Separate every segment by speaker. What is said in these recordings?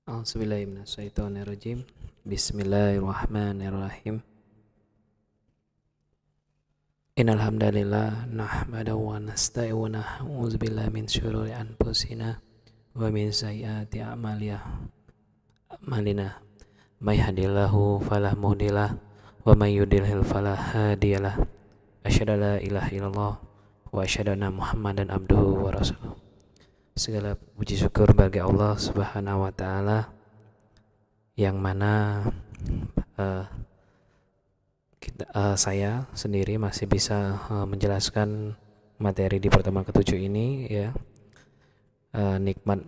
Speaker 1: A'udzubillahiminasyaitonirrajim. Bismillahirrahmanirrahim. Innal hamdalillah nahmadahu wa nasta'inuhu wa na'udzubillahi min syururi anfusina wa min sayyiati a'malina. May yahdihillahu fala mudhillalah wa may yudlil fala hadiyalah. Asyhadu an la ilaha illallah wa asyhadu anna Muhammadan abduhu wa rasuluh. Segala puji syukur bagi Allah Subhanahu wa taala yang mana saya sendiri masih bisa menjelaskan materi di pertemuan ketujuh ini ya. Nikmat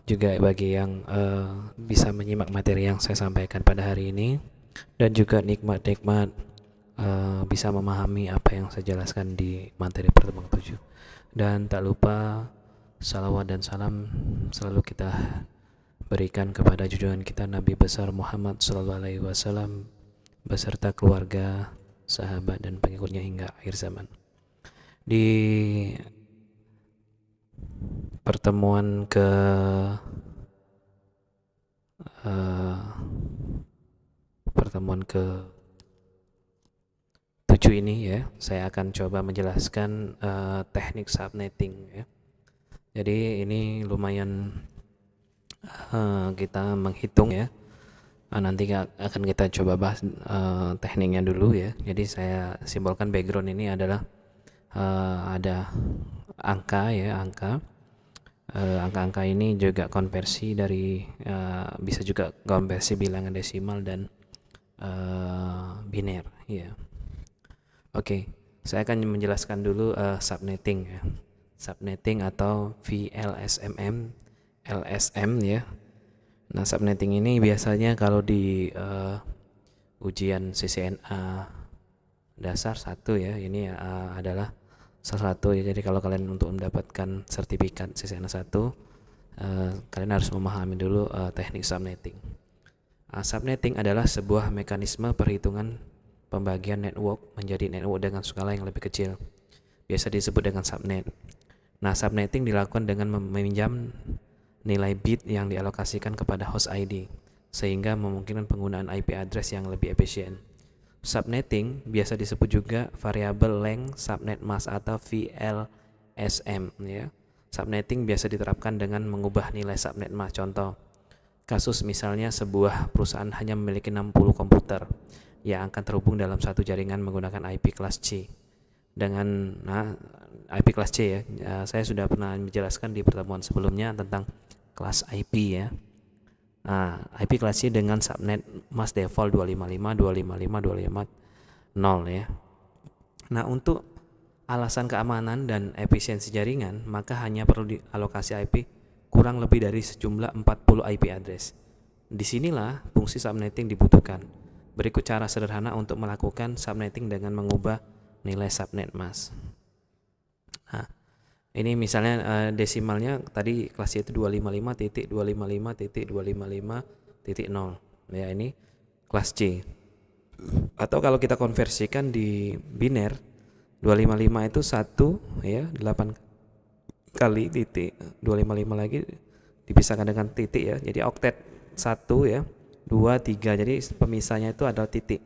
Speaker 1: juga bagi yang bisa menyimak materi yang saya sampaikan pada hari ini, dan juga nikmat-nikmat bisa memahami apa yang saya jelaskan di materi pertemuan ketujuh. Dan tak lupa salawat dan salam selalu kita berikan kepada junjungan kita Nabi besar Muhammad SAW beserta keluarga, sahabat, dan pengikutnya hingga akhir zaman. Di pertemuan ke pertemuan ke 7 ini ya, saya akan coba menjelaskan teknik subnetting ya. Jadi ini lumayan kita menghitung ya. Nanti akan kita coba bahas tekniknya dulu ya. Jadi saya simbolkan background ini adalah ada angka ya, angka-angka ini juga konversi dari bisa juga konversi bilangan desimal dan biner ya. Oke, saya akan menjelaskan dulu subnetting ya. Subnetting atau VLSMM, LSM ya. Nah, subnetting ini biasanya kalau di ujian CCNA dasar 1 ya, ini adalah salah satu ya. Jadi kalau kalian untuk mendapatkan sertifikat CCNA 1, kalian harus memahami dulu teknik subnetting. Subnetting adalah sebuah mekanisme perhitungan pembagian network menjadi network dengan skala yang lebih kecil. Biasa disebut dengan subnet. Nah, subnetting dilakukan dengan meminjam nilai bit yang dialokasikan kepada host ID, sehingga memungkinkan penggunaan IP address yang lebih efisien. Subnetting biasa disebut juga variable length subnet mask atau VLSM ya. Subnetting biasa diterapkan dengan mengubah nilai subnet mask. Contoh kasus misalnya sebuah perusahaan hanya memiliki 60 komputer yang akan terhubung dalam satu jaringan menggunakan IP kelas C. Dengan IP kelas C ya, saya sudah pernah menjelaskan di pertemuan sebelumnya tentang kelas IP ya. IP kelas C dengan subnet mask default 255.255.255.0 ya. Nah, untuk alasan keamanan dan efisiensi jaringan, maka hanya perlu dialokasi IP kurang lebih dari sejumlah 40 IP address. Disinilah fungsi subnetting dibutuhkan. Berikut cara sederhana untuk melakukan subnetting dengan mengubah nilai subnet mask. Nah, ini misalnya desimalnya tadi kelas itu 255.255.255.0 ya, ini kelas C. Atau kalau kita konversikan di biner, 255 itu 1 ya, 8 kali titik, 255 lagi dipisahkan dengan titik ya. Jadi oktet 1 ya, 2, 3. Jadi pemisahnya itu adalah titik.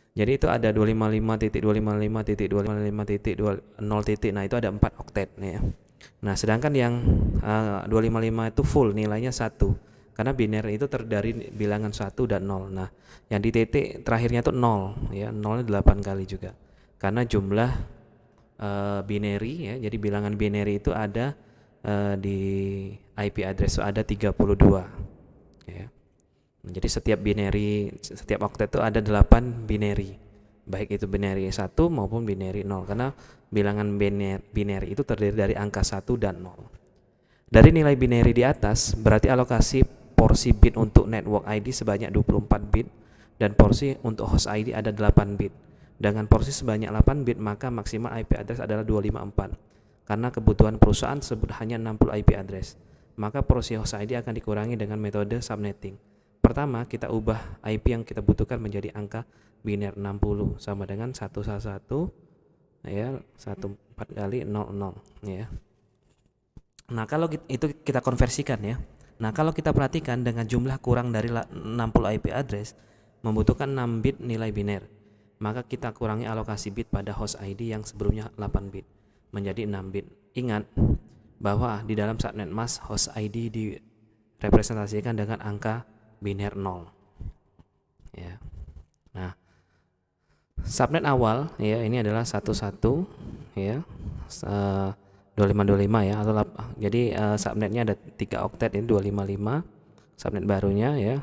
Speaker 1: Jadi itu ada 255.255.255.0. Nah, itu ada 4 oktet ya. Nah, sedangkan yang 255 itu full nilainya 1. Karena biner itu terdiri dari bilangan 1 dan 0. Nah, yang di titik terakhirnya itu 0 ya, 0 8 kali juga. Karena jumlah binary ya. Jadi bilangan binary itu ada di IP address itu ada 32 ya. Jadi setiap oktet itu ada 8 binary, baik itu binary 1 maupun binary 0, karena bilangan binary itu terdiri dari angka 1 dan 0. Dari nilai binary di atas berarti alokasi porsi bit untuk network ID sebanyak 24 bit dan porsi untuk host ID ada 8 bit. Dengan porsi sebanyak 8 bit maka maksimal IP address adalah 254. Karena kebutuhan perusahaan tersebut hanya 60 IP address, maka porsi host ID akan dikurangi dengan metode subnetting. Pertama, kita ubah IP yang kita butuhkan menjadi angka biner 60 sama dengan 111 ya, 14 kali 00 ya. Nah, kalau itu kita konversikan ya. Nah, kalau kita perhatikan dengan jumlah kurang dari 60 IP address membutuhkan 6 bit nilai biner. Maka kita kurangi alokasi bit pada host ID yang sebelumnya 8 bit menjadi 6 bit. Ingat bahwa di dalam subnet mask host ID direpresentasikan dengan angka biner 0. Ya. Nah, subnet awal ya ini adalah 11 ya. 2525 ya atau jadi subnetnya ada 3 oktet, ini 255. Subnet barunya ya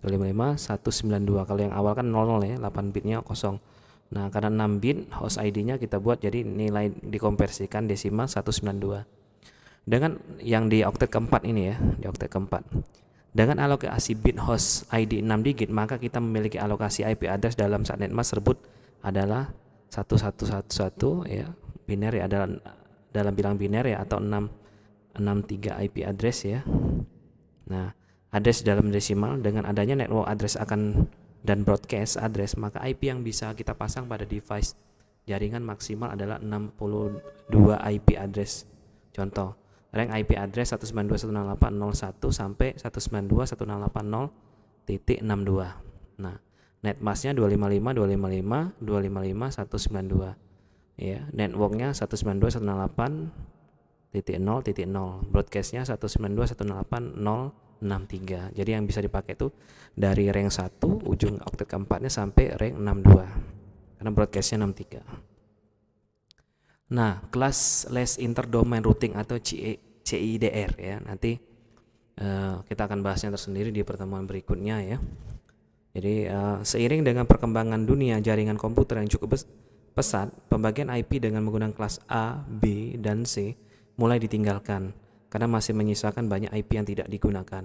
Speaker 1: 255 192. Kalau yang awal kan 00 ya, 8 bitnya kosong. Nah, karena 6 bit host ID-nya kita buat jadi nilai dikonversikan desimal 192. Dengan yang di oktet keempat ini ya, di oktet keempat. Dengan alokasi bit host ID 6 digit, maka kita memiliki alokasi IP address dalam subnet mask tersebut adalah 1111 ya, biner ya, adalah dalam bilang biner ya, atau 663 IP address ya. Nah, address dalam desimal. Dengan adanya network address dan broadcast address, maka IP yang bisa kita pasang pada device jaringan maksimal adalah 62 IP address. Contoh, rank IP address 192.168.01 sampai 192.168.0.62. Nah, netmasknya 255 192 ya, networknya 192.168.0.0, broadcastnya 192.168.0.63. Jadi yang bisa dipakai itu dari rank 1 ujung oktet keempatnya sampai rank 62 karena broadcastnya 63. Nah, kelas Less Interdomain Routing atau CIDR ya, nanti kita akan bahasnya tersendiri di pertemuan berikutnya ya. Jadi seiring dengan perkembangan dunia jaringan komputer yang cukup pesat, pembagian IP dengan menggunakan kelas A, B, dan C mulai ditinggalkan karena masih menyisakan banyak IP yang tidak digunakan.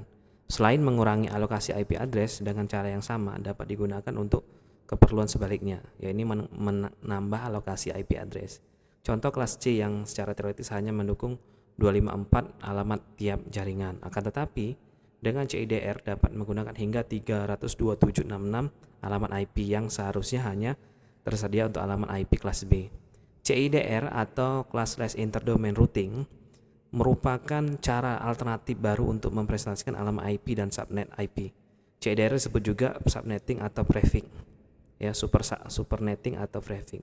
Speaker 1: Selain mengurangi alokasi IP address, dengan cara yang sama dapat digunakan untuk keperluan sebaliknya, yaitu menambah alokasi IP address. Contoh kelas C yang secara teoritis hanya mendukung 254 alamat tiap jaringan. Akan tetapi dengan CIDR dapat menggunakan hingga 32766 alamat IP yang seharusnya hanya tersedia untuk alamat IP kelas B. CIDR atau Classless Interdomain Routing merupakan cara alternatif baru untuk mempresentasikan alamat IP dan subnet IP. CIDR disebut juga subnetting atau prefix ya, supernetting atau prefix.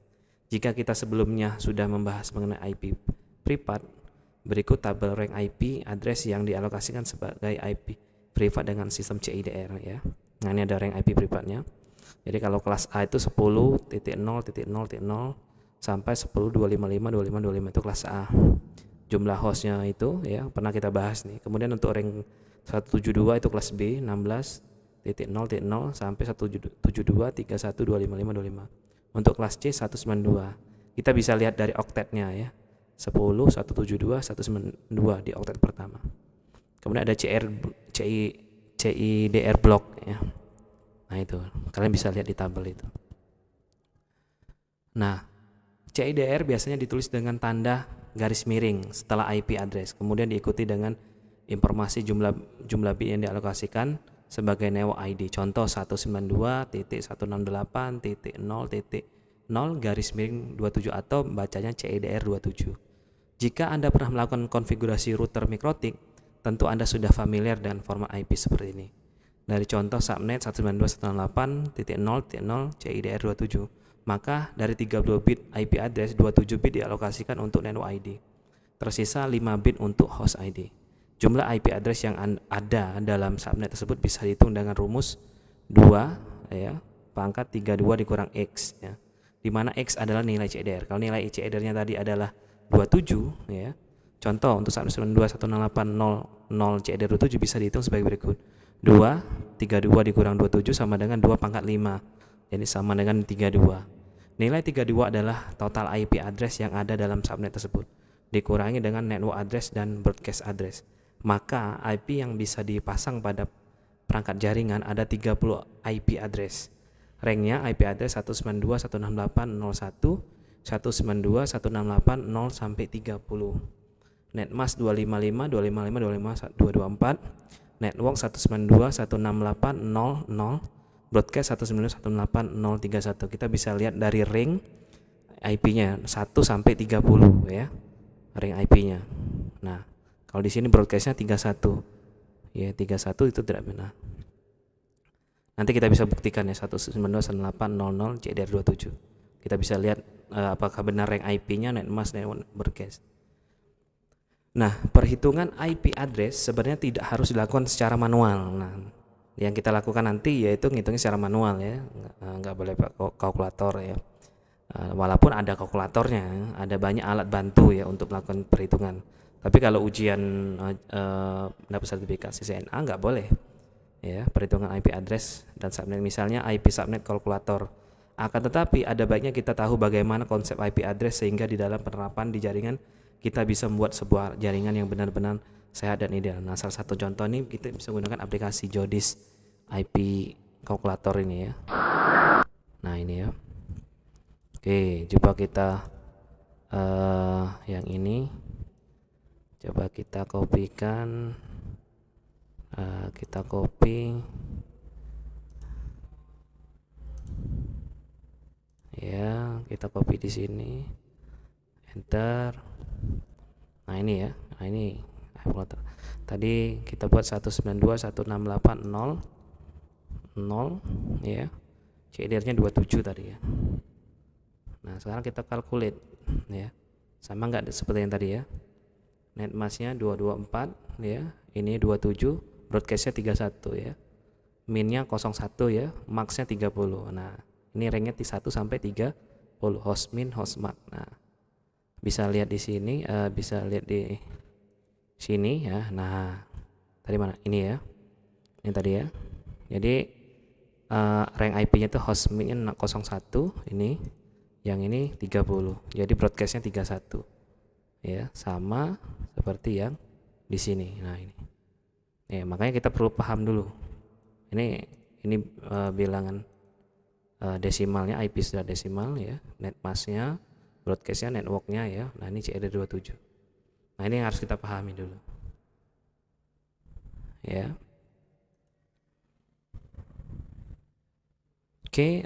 Speaker 1: Jika kita sebelumnya sudah membahas mengenai IP privat, berikut tabel rank IP address yang dialokasikan sebagai IP privat dengan sistem CIDR ya. Nah, ini ada rank IP privatnya. Jadi kalau kelas A itu 10.0.0.0 sampai 10.255.25.25 itu kelas A. Jumlah hostnya itu ya pernah kita bahas nih. Kemudian untuk rank 172 itu kelas B 16.0.0 sampai 172.31.25.25. Untuk kelas C 192. Kita bisa lihat dari oktetnya ya. 10, 172, 192 di oktet pertama. Kemudian ada CIDR block ya. Nah, itu kalian bisa lihat di tabel itu. Nah, CIDR biasanya ditulis dengan tanda garis miring setelah IP address, kemudian diikuti dengan informasi jumlah bit yang dialokasikan sebagai network ID. Contoh 192.168.0.0 garis miring 27 atau bacanya CIDR 27. Jika Anda pernah melakukan konfigurasi router mikrotik, tentu Anda sudah familiar dengan format IP seperti ini. Dari contoh subnet 192.168.0.0 CIDR 27, maka dari 32 bit IP address, 27 bit dialokasikan untuk network ID. Tersisa 5 bit untuk host ID. Jumlah IP address yang ada dalam subnet tersebut bisa dihitung dengan rumus 2 ya, pangkat 32 dikurang X ya. Di mana X adalah nilai CIDR. Kalau nilai CIDR-nya tadi adalah 27 ya. Contoh untuk 192.168.0.0 CIDR 27 bisa dihitung sebagai berikut. 32 dikurang 27 sama dengan 2 pangkat 5. Jadi sama dengan 32. Nilai 32 adalah total IP address yang ada dalam subnet tersebut, dikurangi dengan network address dan broadcast address. Maka IP yang bisa dipasang pada perangkat jaringan ada 30 IP address. Ranknya IP address 192.168.01, 192.168.0 sampai 30. Netmask 255, 255, 254, network 192.168.0.0, broadcast 192.168.0.31. Kita bisa lihat dari ring IP-nya 1 sampai 30 ya. Ring IP-nya. Nah, kalau di sini broadcast-nya 31. ya 31 itu tidak benar. Nanti kita bisa buktikan ya 192.168.00 CDR27. Kita bisa lihat apakah benar rank IP-nya NetMask network broadcast. Nah, perhitungan IP address sebenarnya tidak harus dilakukan secara manual. Nah, yang kita lakukan nanti yaitu ngitungnya secara manual ya, nggak boleh pakai kalkulator ya. Walaupun ada kalkulatornya, ada banyak alat bantu ya untuk melakukan perhitungan. Tapi kalau ujian dapat sertifikasi CCNA nggak boleh ya perhitungan IP address dan subnet, misalnya IP subnet kalkulator. Akan tetapi ada baiknya kita tahu bagaimana konsep IP address sehingga di dalam penerapan di jaringan kita bisa membuat sebuah jaringan yang benar-benar sehat dan ideal. Nah, salah satu contoh ini kita bisa gunakan aplikasi Jodis IP kalkulator ini ya. Nah, ini ya. Oke, coba kita yang ini coba kita kopikan, kita copy ya, kita copy di sini, enter. Nah, ini ya, nah ini tadi kita buat 192.168.0.0 ya, CDR-nya 27 tadi ya. Nah, sekarang kita calculate ya, sama nggak seperti yang tadi ya, NetMask-nya 224 ya, ini 27, broadcast-nya 31 ya, min-nya 01 ya, max-nya 30. Nah, ini rank-nya 1 sampai 30, host min, host max. Nah, bisa lihat di sini, bisa lihat di sini ya. Nah, tadi mana? Ini ya, ini tadi ya. Jadi rank IP-nya itu host min-nya 01, ini yang ini 30, jadi broadcast-nya 31 ya, sama seperti yang di sini. Nah, ini ya, makanya kita perlu paham dulu ini bilangan desimalnya, IP sudah desimal ya, NetMask-nya, broadcast-nya, network-nya ya. Nah, ini CR27. Nah, ini yang harus kita pahami dulu ya. Oke,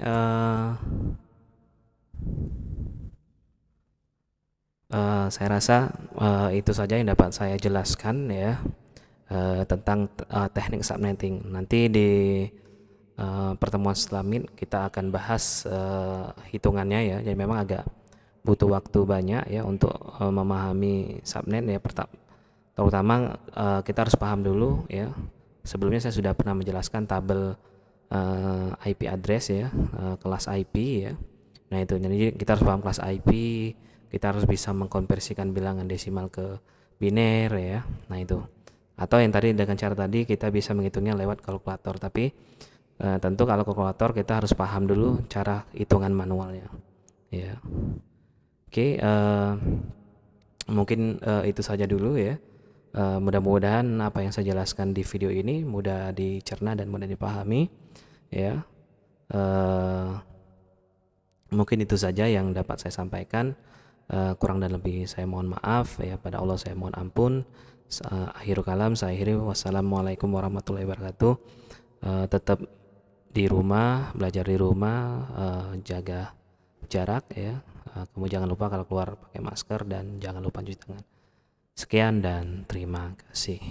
Speaker 1: saya rasa itu saja yang dapat saya jelaskan ya tentang teknik subnetting. Nanti di pertemuan selanjutnya kita akan bahas hitungannya ya. Jadi memang agak butuh waktu banyak ya untuk memahami subnet ya. Terutama kita harus paham dulu ya. Sebelumnya saya sudah pernah menjelaskan tabel IP address ya, kelas IP ya. Nah, itu jadi kita harus paham kelas IP, kita harus bisa mengkonversikan bilangan desimal ke biner ya. Nah, itu. Atau yang tadi dengan cara tadi kita bisa menghitungnya lewat kalkulator, tapi tentu kalau kalkulator kita harus paham dulu cara hitungan manualnya ya. Oke, mungkin itu saja dulu ya. Mudah-mudahan apa yang saya jelaskan di video ini mudah dicerna dan mudah dipahami ya. Mungkin itu saja yang dapat saya sampaikan. Kurang dan lebih saya mohon maaf ya, pada Allah saya mohon ampun. Akhirul kalam saya akhiri, wassalamualaikum warahmatullahi wabarakatuh. Tetap di rumah, belajar di rumah, jaga jarak ya. Kemudian jangan lupa kalau keluar pakai masker dan jangan lupa cuci tangan. Sekian dan terima kasih.